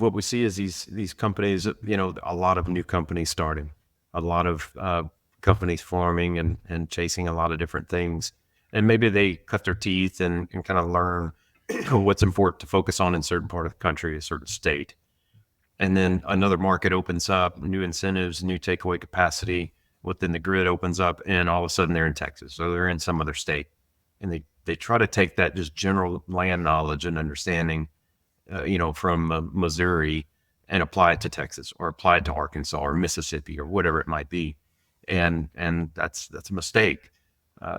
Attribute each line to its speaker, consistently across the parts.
Speaker 1: what we see is these companies, a lot of new companies starting, a lot of companies forming and chasing a lot of different things. And maybe they cut their teeth and kind of learn what's important to focus on in certain part of the country, a certain state. And then another market opens up, new incentives, new takeaway capacity within the grid opens up, and all of a sudden they're in Texas or they're in some other state. And they try to take that just general land knowledge and understanding, from Missouri and apply it to Texas or apply it to Arkansas or Mississippi or whatever it might be. And that's a mistake.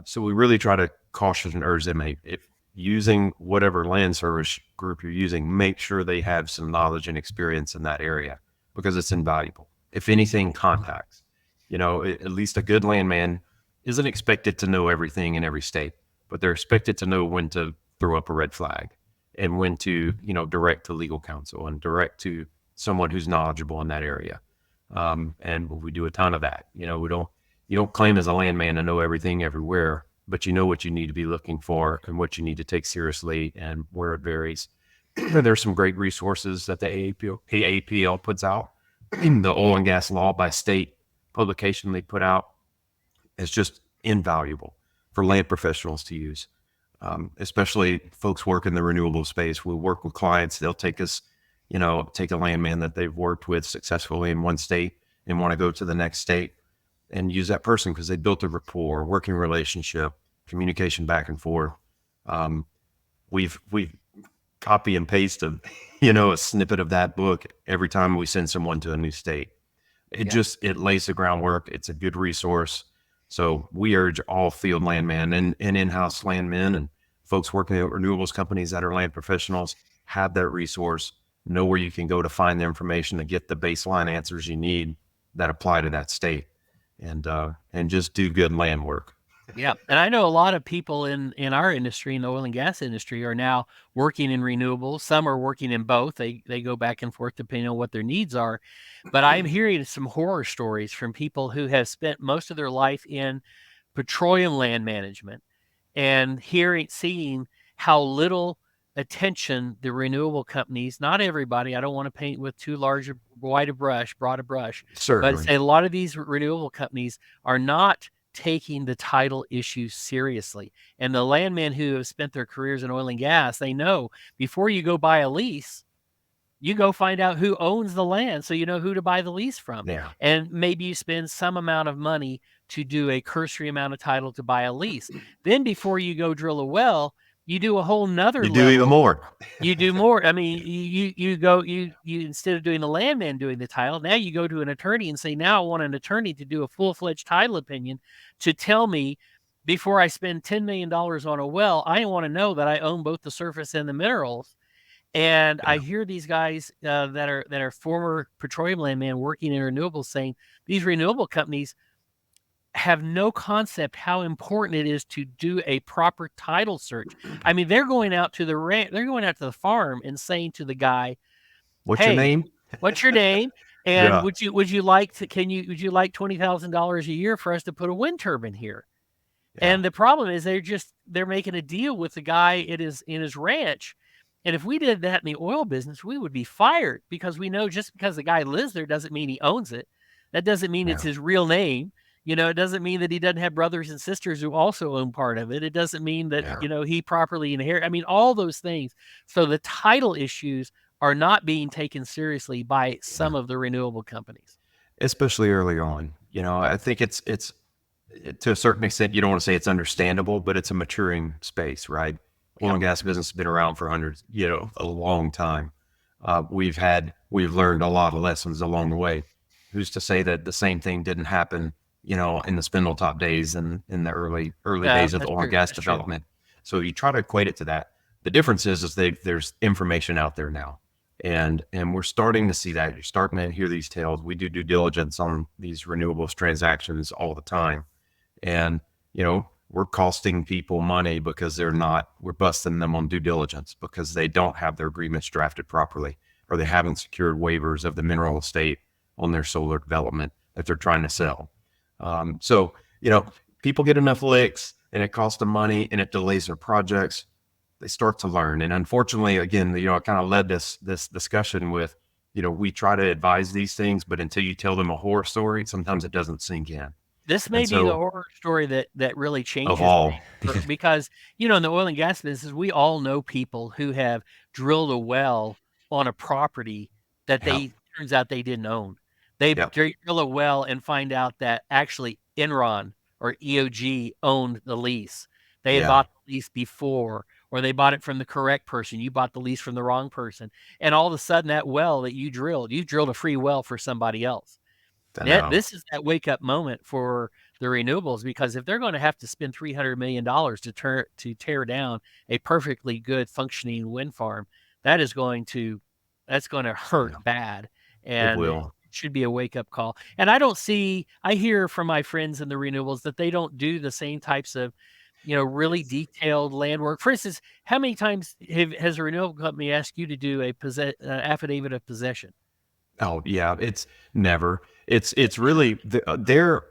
Speaker 1: So we really try to caution and urge them, if using whatever land service group you're using, make sure they have some knowledge and experience in that area because it's invaluable. If anything, contacts. At least a good landman isn't expected to know everything in every state, but they're expected to know when to throw up a red flag and when to, direct to legal counsel and direct to someone who's knowledgeable in that area. And we do a ton of that. You don't claim as a landman to know everything everywhere, but you know what you need to be looking for and what you need to take seriously and where it varies. There's some great resources that the AAPL puts out. The oil and gas law by state publication they put out is just invaluable for land professionals to use, especially folks work in the renewable space. We work with clients. They'll take us, take a landman that they've worked with successfully in one state and want to go to the next state and use that person because they built a rapport, working relationship, communication back and forth. We've copy and paste a snippet of that book every time we send someone to a new state. It lays the groundwork. It's a good resource. So we urge all field landmen and in-house landmen and folks working at renewables companies that are land professionals, have that resource, know where you can go to find the information to get the baseline answers you need that apply to that state, and just do good land work.
Speaker 2: Yeah. And I know a lot of people in our industry, in the oil and gas industry, are now working in renewables. Some are working in both. They go back and forth depending on what their needs are. But I'm hearing some horror stories from people who have spent most of their life in petroleum land management and seeing how little attention the renewable companies, not everybody, I don't want to paint with too broad a brush,
Speaker 1: Certainly.
Speaker 2: but say a lot of these renewable companies are not taking the title issue seriously. And the landmen who have spent their careers in oil and gas, they know before you go buy a lease, you go find out who owns the land so you know who to buy the lease from.
Speaker 1: Yeah.
Speaker 2: And maybe you spend some amount of money to do a cursory amount of title to buy a lease. Then before you go drill a well, you do a whole nother level.
Speaker 1: You do even more.
Speaker 2: You do more. I mean, you instead of doing the landman doing the title, now you go to an attorney and say, now I want an attorney to do a full-fledged title opinion to tell me before I spend $10 million on a well, I want to know that I own both the surface and the minerals. And I hear these guys that are former petroleum landmen working in renewables saying these renewable companies have no concept how important it is to do a proper title search. I mean, they're going out to the farm and saying to the guy,
Speaker 1: "What's your name?
Speaker 2: What's your name? And would you like $20,000 a year for us to put a wind turbine here?" Yeah. And the problem is they're making a deal with the guy in his ranch. And if we did that in the oil business, we would be fired because we know just because the guy lives there doesn't mean he owns it. That doesn't mean it's his real name. It doesn't mean that he doesn't have brothers and sisters who also own part of it. It doesn't mean that, he properly inherits. I mean, all those things. So the title issues are not being taken seriously by some of the renewable companies.
Speaker 1: Especially early on. I think it's to a certain extent, you don't want to say it's understandable, but it's a maturing space, right? Oil and gas business has been around for a long time. We've learned a lot of lessons along the way. Who's to say that the same thing didn't happen, in the Spindletop days and in the early days of the oil and gas development? So you try to equate it to that. The difference is there's information out there now. And we're starting to see that. You're starting to hear these tales. We do due diligence on these renewables transactions all the time. And, we're costing people money because we're busting them on due diligence because they don't have their agreements drafted properly, or they haven't secured waivers of the mineral estate on their solar development that they're trying to sell. So, people get enough licks and it costs them money and it delays their projects. They start to learn. And unfortunately, again, I kind of led this discussion with, we try to advise these things, but until you tell them a horror story, sometimes it doesn't sink in.
Speaker 2: This may
Speaker 1: And
Speaker 2: be the
Speaker 1: so
Speaker 2: horror story that really
Speaker 1: of
Speaker 2: changes
Speaker 1: all,
Speaker 2: things because, in the oil and gas business, we all know people who have drilled a well on a property that
Speaker 1: yeah,
Speaker 2: turns out they didn't own. They
Speaker 1: yeah,
Speaker 2: drill a well and find out that actually Enron or EOG owned the lease. They had
Speaker 1: yeah,
Speaker 2: bought the lease before, or they bought it from the correct person. You bought the lease from the wrong person. And all of a sudden that well that you drilled a free well for somebody else.
Speaker 1: I know,
Speaker 2: This is that wake up moment for the renewables, because if they're going to have to spend $300 million to tear down a perfectly good functioning wind farm, that is going to
Speaker 1: yeah,
Speaker 2: hurt bad,
Speaker 1: it
Speaker 2: and it
Speaker 1: will.
Speaker 2: should be a wake up call. And I hear from my friends in the renewables that they don't do the same types of really detailed land work. For instance, how many times has a renewable company asked you to do a affidavit of possession?
Speaker 1: Oh yeah, it's never. It's really their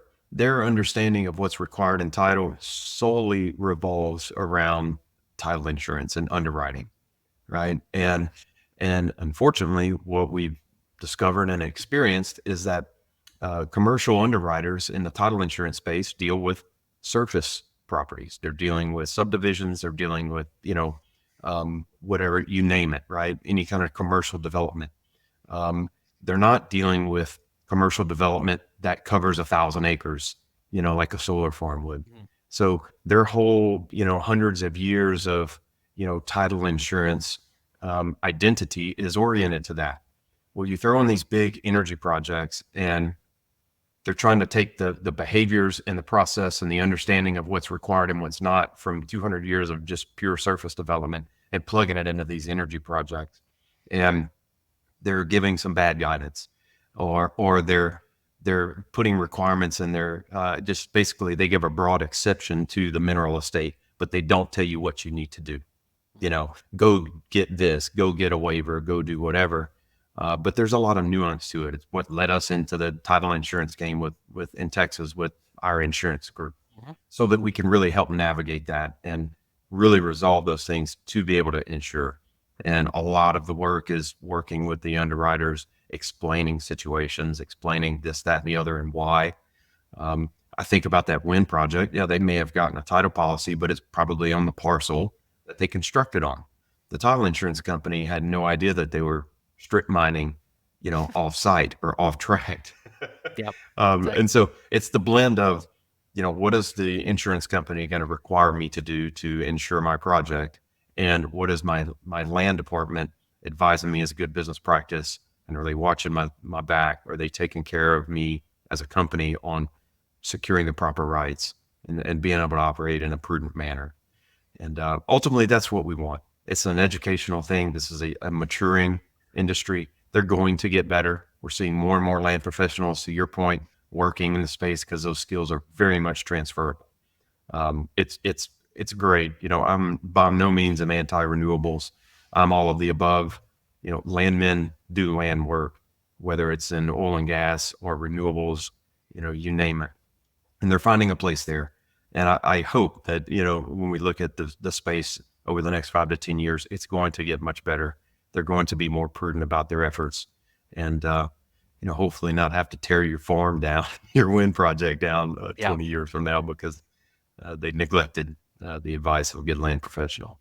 Speaker 1: understanding of what's required in title solely revolves around title insurance and underwriting, right? And unfortunately, what we've discovered and experienced is that commercial underwriters in the title insurance space deal with surface properties. They're dealing with subdivisions. They're dealing with whatever you name it, right? Any kind of commercial development. Um, they're not dealing with commercial development that covers 1,000 acres, like a solar farm would.
Speaker 2: Mhm.
Speaker 1: So their whole, hundreds of years of, title insurance identity is oriented to that. Well, you throw in these big energy projects and they're trying to take the behaviors and the process and the understanding of what's required and what's not from 200 years of just pure surface development and plugging it into these energy projects. And they're giving some bad guidance, or they're putting requirements in there. Just basically, they give a broad exception to the mineral estate, but they don't tell you what you need to do. Go get this, go get a waiver, go do whatever. But there's a lot of nuance to it. It's what led us into the title insurance game with in Texas with our insurance group,
Speaker 2: Mhm.
Speaker 1: so that we can really help navigate that and really resolve those things to be able to insure. And a lot of the work is working with the underwriters, explaining situations, explaining this, that, and the other, and why. I think about that wind project. Yeah, they may have gotten a title policy, but it's probably on the parcel that they constructed on. The title insurance company had no idea that they were strip mining, off site or off track.
Speaker 2: Yep.
Speaker 1: And so it's the blend of, what is the insurance company going to require me to do to insure my project? And what is my land department advising me as a good business practice? And are they watching my back? Are they taking care of me as a company on securing the proper rights and being able to operate in a prudent manner? And ultimately, that's what we want. It's an educational thing. This is a maturing industry. They're going to get better. We're seeing more and more land professionals, to your point, working in the space because those skills are very much transferable. It's great. I'm by no means an anti-renewables. I'm all of the above. Landmen do land work, whether it's in oil and gas or renewables, you name it, and they're finding a place there. And I hope that, when we look at the space over the next 5 to 10 years, it's going to get much better. They're going to be more prudent about their efforts, and hopefully not have to tear your farm down, your wind project down
Speaker 2: Yeah.
Speaker 1: 20 years from now because they neglected the advice of a good land professional.